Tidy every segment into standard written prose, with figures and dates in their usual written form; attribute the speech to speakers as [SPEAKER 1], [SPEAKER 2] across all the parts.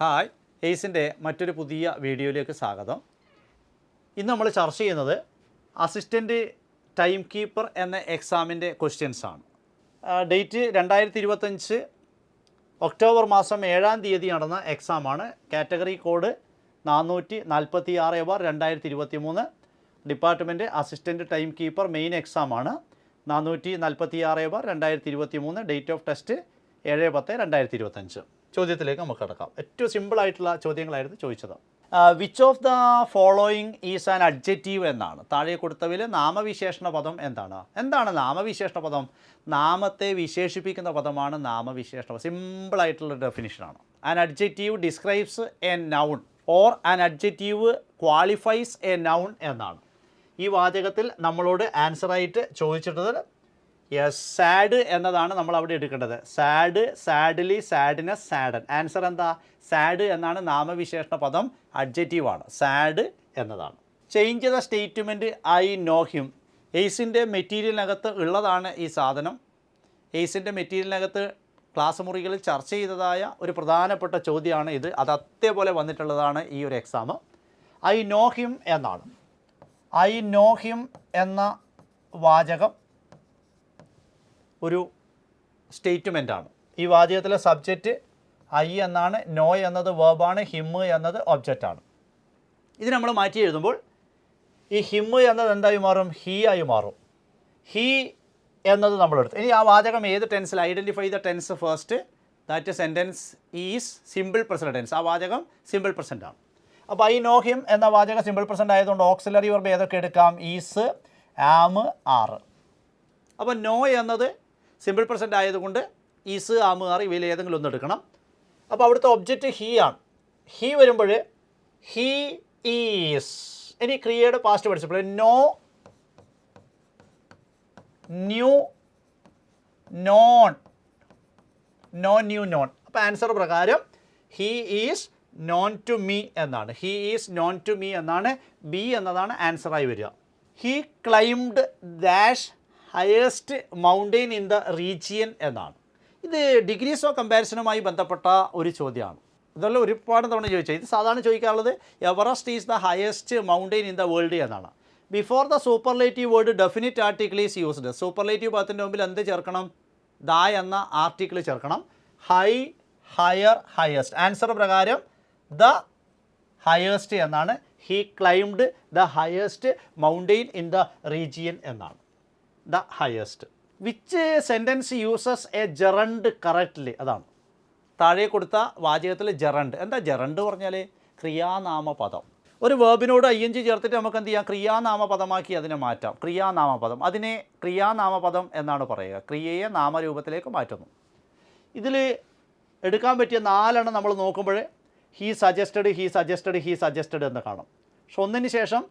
[SPEAKER 1] Hi, എയ്സിൻ്റെ മറ്റൊരു പുതിയ വീഡിയോയിലേക്ക് സ്വാഗതം. ഇന്ന് നമ്മൾ ചർച്ച ചെയ്യുന്നത് അസിസ്റ്റൻ്റ് ടൈം കീപ്പർ എന്ന എക്സാമിൻ്റെ ക്വസ്റ്റ്യൻസാണ്. ഡേറ്റ് 2025 ഒക്ടോബർ മാസം 7-ാം തീയതി നടന്ന എക്സാമാണ്. Category code 446/2023. Department assistant time keeper main എക്സാമാണ്. 446/2023. Date of test 7/10/2025. ചോദ്യത്തിലേക്ക് നമുക്ക് കിടക്കാം. ഏറ്റവും സിമ്പിളായിട്ടുള്ള ചോദ്യങ്ങളായിരുന്നു ചോദിച്ചത്. Which of the following is an adjective എന്നാണ്. താഴെ കൊടുത്തതിൽ നാമവിശേഷണ പദം എന്താണ് നാമവിശേഷണ പദം? നാമത്തെ വിശേഷിപ്പിക്കുന്ന പദമാണ് നാമവിശേഷണ പദം. സിമ്പിളായിട്ടുള്ള ഡെഫിനിഷനാണ്. An adjective describes a noun or an adjective qualifies a noun എന്നാണ്. ഈ വാചകത്തിൽ നമ്മളോട് ആൻസറായിട്ട് ചോദിച്ചിട്ടുള്ളത് സാഡ് എന്നതാണ് നമ്മൾ അവിടെ എടുക്കേണ്ടത്. Sad, sadly, sadness, sadden. Answer എന്താ? സാഡ് എന്നാണ് നാമവിശേഷണ പദം, അഡ്ജക്റ്റീവാണ്. സാഡ് എന്നതാണ്. Change the statement I know him. എയ്സിൻ്റെ മെറ്റീരിയലിനകത്ത് ഉള്ളതാണ് ഈ സാധനം. എയ്സിൻ്റെ മെറ്റീരിയലിനകത്ത് ക്ലാസ് മുറികളിൽ ചർച്ച ചെയ്തതായ ഒരു പ്രധാനപ്പെട്ട ചോദ്യമാണ് ഇത്. അത് അതേപോലെ വന്നിട്ടുള്ളതാണ് ഈ ഒരു എക്സാം. ഐ നോ ഹിം എന്നാണ്. ഐ നോ ഹിം എന്ന വാചകം ഒരു സ്റ്റേറ്റ്മെൻറ്റാണ്. ഈ വാചകത്തിലെ സബ്ജക്റ്റ് ഐ എന്നാണ്, നോ എന്നത് വേർബാണ്, ഹിം എന്നത് ഒബ്ജക്റ്റാണ്. ഇത് നമ്മൾ മാറ്റി എഴുതുമ്പോൾ ഈ ഹിം എന്നത് എന്തായി മാറും? ഹീ ആയി മാറും. ഹീ എന്നത് നമ്മളെടുത്ത്. ഇനി ആ വാചകം ഏത് ടെൻസിൽ? Identify the tense first. That sentence is simple present tense. ആ വാചകം സിമ്പിൾ പ്രസൻറ്റ് ആണ്. അപ്പോൾ ഐ നോ ഹിം എന്ന വാചകം സിമ്പിൾ പ്രസൻറ്റ് ആയതുകൊണ്ട് ഓക്സിലറി വെർബ് ഏതൊക്കെ എടുക്കാം? Is, am, are. അപ്പോൾ നോ എന്നത് സിമ്പിൾ പ്രസൻറ്റ് ആയതുകൊണ്ട് ഈസ്, ആം, ആർ ഇവയിൽ ഏതെങ്കിലും ഒന്ന് എടുക്കണം. അപ്പോൾ അവിടുത്തെ ഒബ്ജക്റ്റ് ഹീ ആണ്. ഹീ വരുമ്പോൾ ഹീ ഈസ്. ഇനി ക്രിയയുടെ പാസ്റ്റ് പഠിച്ചപ്പോൾ know, knew, known, know, knew, known. അപ്പോൾ ആൻസർ പ്രകാരം he is known to me എന്നാണ്. He is known to me എന്നാണ്. ബി എന്നതാണ് ആൻസറായി വരിക. He climbed dash highest mountain in the region എന്നാണ്. ഇത് ഡിഗ്രീസ് ഓഫ് കമ്പാരിസണുമായി ബന്ധപ്പെട്ട ഒരു ചോദ്യമാണ്. ഇതെല്ലാം ഒരുപാട് തവണ ചോദിച്ചത്. ഇത് സാധാരണ ചോദിക്കാറുള്ളത് Everest is the highest mountain in the world എന്നാണ്. Before the superlative word definite article is used. Superlative പദത്തിൻ്റെ മുമ്പിൽ എന്ത് ചേർക്കണം? ദ എന്ന ആർട്ടിക്കിൾ ചേർക്കണം. High, higher, highest. ആൻസർ പ്രകാരം ദ ഹയസ്റ്റ് എന്നാണ്. He climbed the highest mountain in the region എന്നാണ്. The highest. Which sentence uses a gerund correctly? അതാണ് താഴെ കൊടുത്ത വാചകത്തിൽ ജെറണ്ട്. എന്താ ജെറണ്ട് പറഞ്ഞാൽ? ക്രിയാനാമപദം. ഒരു വേർബിനോട് ING ചേർത്തിട്ട് നമുക്ക് എന്ത് ചെയ്യാം? ക്രിയാനാമപദമാക്കി അതിനെ മാറ്റാം. ക്രിയാനാമപദം. അതിനെ ക്രിയാനാമപദം എന്നാണ് പറയുക. ക്രിയയെ നാമരൂപത്തിലേക്ക് മാറ്റുന്നു. ഇതിൽ എടുക്കാൻ പറ്റിയ 4 നമ്മൾ നോക്കുമ്പോൾ he suggested, he suggested, he suggested എന്ന് കാണും. പക്ഷെ ഒന്നിന് ശേഷം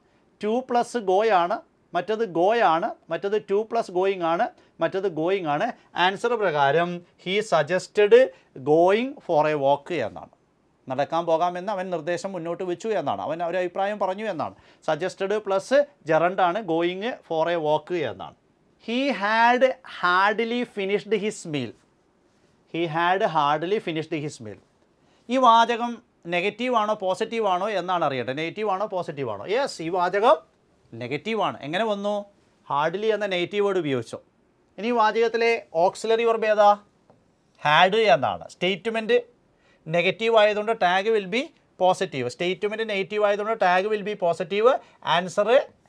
[SPEAKER 1] 2+ ഗോയാണ്, മറ്റത് ഗോയാണ്, മറ്റത് 2+ ഗോയിങ് ആണ്, മറ്റത് ഗോയിങ് ആണ്. ആൻസർ പ്രകാരം he suggested going for a walk എന്നാണ്. നടക്കാൻ പോകാമെന്ന് അവൻ നിർദ്ദേശം മുന്നോട്ട് വെച്ചു എന്നാണ്. അവൻ ഒരു അഭിപ്രായം പറഞ്ഞു എന്നാണ്. സജസ്റ്റഡ് പ്ലസ് ജെറണ്ടാണ്, ഗോയിങ് ഫോർ എ വാക്ക് എന്നാണ്. He had hardly finished his meal. He had hardly finished his meal. ഈ വാചകം നെഗറ്റീവാണോ പോസിറ്റീവാണോ എന്നാണ് അറിയേണ്ടത്. നെഗറ്റീവാണോ പോസിറ്റീവാണോ? യെസ്, ഈ വാചകം നെഗറ്റീവാണ്. എങ്ങനെ വന്നു? ഹാർഡ്ലി എന്ന നെഗറ്റീവ് വേർഡ് ഉപയോഗിച്ചു. ഇനി വാചകത്തിലെ ഓക്സിലറി വെർബ് ഏതാ? ഹാഡ് എന്നാണ്. സ്റ്റേറ്റ്മെൻറ്റ് നെഗറ്റീവ് ആയതുകൊണ്ട് tag will be positive. Statement negative ആയതുകൊണ്ട് tag will be positive. Answer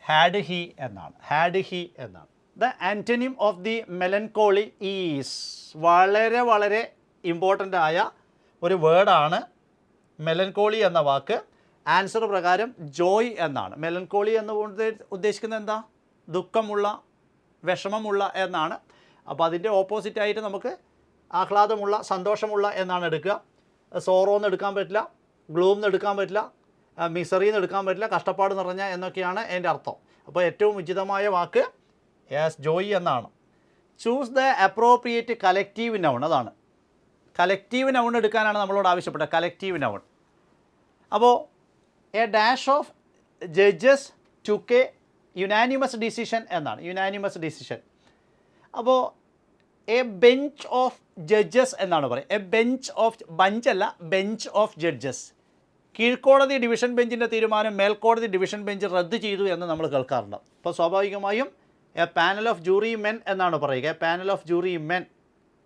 [SPEAKER 1] had he എന്നാണ്. ഹാഡ് ഹി എന്നാണ്. The antonym of the melancholy is. വളരെ വളരെ ഇമ്പോർട്ടൻ്റ് ആയ ഒരു വേർഡാണ് മെലൻകോളി എന്ന വാക്ക്. ആൻസർ പ്രകാരം ജോയ് എന്നാണ്. മെലൻകോളി എന്നുകൊണ്ട് ഉദ്ദേശിക്കുന്നത് എന്താ? ദുഃഖമുള്ള, വിഷമമുള്ള എന്നാണ്. അപ്പോൾ അതിൻ്റെ ഓപ്പോസിറ്റായിട്ട് നമുക്ക് ആഹ്ലാദമുള്ള, സന്തോഷമുള്ള എന്നാണ് എടുക്കുക. സോറോ എന്ന് എടുക്കാൻ പറ്റില്ല, ഗ്ലൂം എന്ന് എടുക്കാൻ പറ്റില്ല, മിസറി എന്ന് എടുക്കാൻ പറ്റില്ല, കഷ്ടപ്പാട് നിറഞ്ഞ എന്നൊക്കെയാണ് എൻ്റെ അർത്ഥം. അപ്പോൾ ഏറ്റവും ഉചിതമായ വാക്ക് ജോയ് എന്നാണ്. Choose the appropriate collective noun. അതാണ് കലക്റ്റീവ് നൗൺ എടുക്കാനാണ് നമ്മളോട് ആവശ്യപ്പെട്ടത്. Collective noun. അപ്പോൾ a dash of judges took a unanimous decision എന്നാണ്. Unanimous decision. അപ്പോൾ എ ബെഞ്ച് ഓഫ് ജഡ്ജസ് എന്നാണ് പറയുക. എ ബെഞ്ച് ഓഫ്, ബഞ്ചല്ല, ബെഞ്ച് ഓഫ് ജഡ്ജസ്. കീഴ്ക്കോടതി ഡിവിഷൻ ബെഞ്ചിൻ്റെ തീരുമാനം മേൽക്കോടതി ഡിവിഷൻ ബെഞ്ച് റദ്ദ് ചെയ്തു എന്ന് നമ്മൾ കേൾക്കാറുണ്ട്. അപ്പോൾ സ്വാഭാവികമായും A panel of jury men എന്നാണ് പറയുക, A panel of jury men.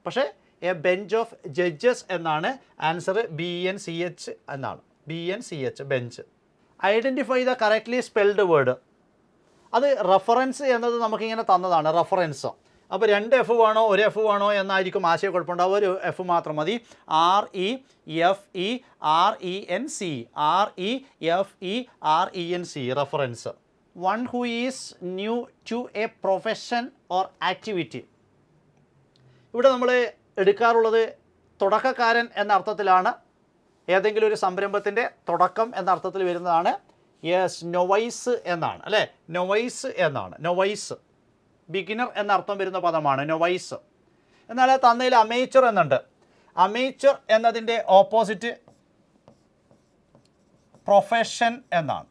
[SPEAKER 1] പക്ഷേ എ ബെഞ്ച് ഓഫ് ജഡ്ജസ് എന്നാണ് ആൻസർ. BNCH എന്നാണ്, BNCH, bench. Identify the correctly spelled word. അത് റെഫറൻസ് എന്നത് നമുക്കിങ്ങനെ തന്നതാണ്, റെഫറൻസ്. അപ്പോൾ 2 F വേണോ 1 F വേണോ എന്നായിരിക്കും ആശയക്കുഴപ്പമുണ്ടാവുക. ഒരു F മാത്രം മതി. REFERENC, reference. One who is new to a profession or activity. ഇവിടെ നമ്മൾ എടുക്കാറുള്ളത് തുടക്കക്കാരൻ എന്ന അർത്ഥത്തിലാണ്. ഏതെങ്കിലും ഒരു സംരംഭത്തിൻ്റെ തുടക്കം എന്ന അർത്ഥത്തിൽ വരുന്നതാണ്. യെസ്, നൊവൈസ് എന്നാണ്, അല്ലേ? നൊവൈസ് എന്നാണ്. നൊവൈസ് ബിഗിനർ എന്ന അർത്ഥം വരുന്ന പദമാണ് നൊവൈസ്. എന്നാൽ തന്നതിൽ അമേച്ചർ എന്നുണ്ട്. അമേച്ചർ എന്നതിൻ്റെ ഓപ്പോസിറ്റ് പ്രൊഫഷൻ എന്നാണ്.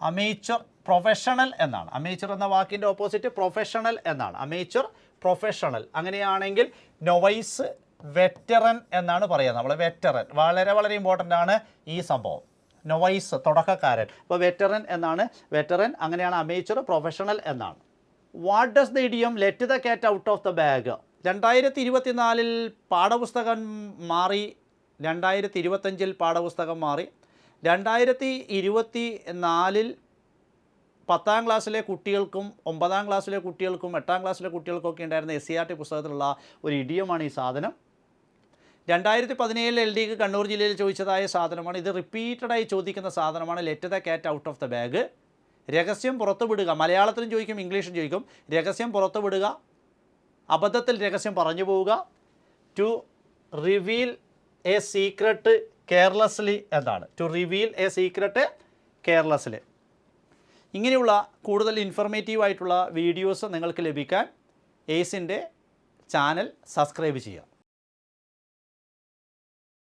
[SPEAKER 1] അമേച്ചർ പ്രൊഫഷണൽ എന്നാണ്. അമേച്ചർ എന്ന വാക്കിൻ്റെ ഓപ്പോസിറ്റ് പ്രൊഫഷണൽ എന്നാണ്. Amateur professional. അങ്ങനെയാണെങ്കിൽ നൊവൈസ് വെറ്ററൻ എന്നാണ് പറയുക നമ്മൾ. വെറ്ററൻ വളരെ വളരെ ഇമ്പോർട്ടൻ്റ് ആണ് ഈ സംഭവം. നൊവൈസ് തുടക്കക്കാരൻ. അപ്പോൾ വെറ്ററൻ എന്നാണ്, വെറ്ററൻ. അങ്ങനെയാണ് അമേച്ചർ പ്രൊഫഷണൽ എന്നാണ്. What does the idiom let the cat out of the bag? 2024 പാഠപുസ്തകം മാറി, 2025 പാഠപുസ്തകം മാറി. 2024 10ാം ക്ലാസ്സിലെ കുട്ടികൾക്കും 9ാം ക്ലാസ്സിലെ കുട്ടികൾക്കും 8ാം ക്ലാസ്സിലെ കുട്ടികൾക്കൊക്കെ ഉണ്ടായിരുന്ന SCERT പുസ്തകത്തിലുള്ള ഒരു ഇഡിയമാണ് ഈ സാധനം. 2017 LD കണ്ണൂർ ജില്ലയിൽ ചോദിച്ചതായ സാധനമാണ്. ഇത് റിപ്പീറ്റഡായി ചോദിക്കുന്ന സാധനമാണ്. Let the cat out of the bag. രഹസ്യം പുറത്തു വിടുക. മലയാളത്തിലും ചോദിക്കും, ഇംഗ്ലീഷും ചോദിക്കും. രഹസ്യം പുറത്തു വിടുക, അബദ്ധത്തിൽ രഹസ്യം പറഞ്ഞു പോവുക. To reveal a secret carelessly എന്നാണ്. To reveal a secret carelessly. ഇങ്ങനെയുള്ള കൂടുതൽ ഇൻഫർമേറ്റീവ് ആയിട്ടുള്ള വീഡിയോസ് നിങ്ങൾക്ക് ലഭിക്കാൻ ഏസിൻ്റെ ചാനൽ സബ്സ്ക്രൈബ് ചെയ്യുക.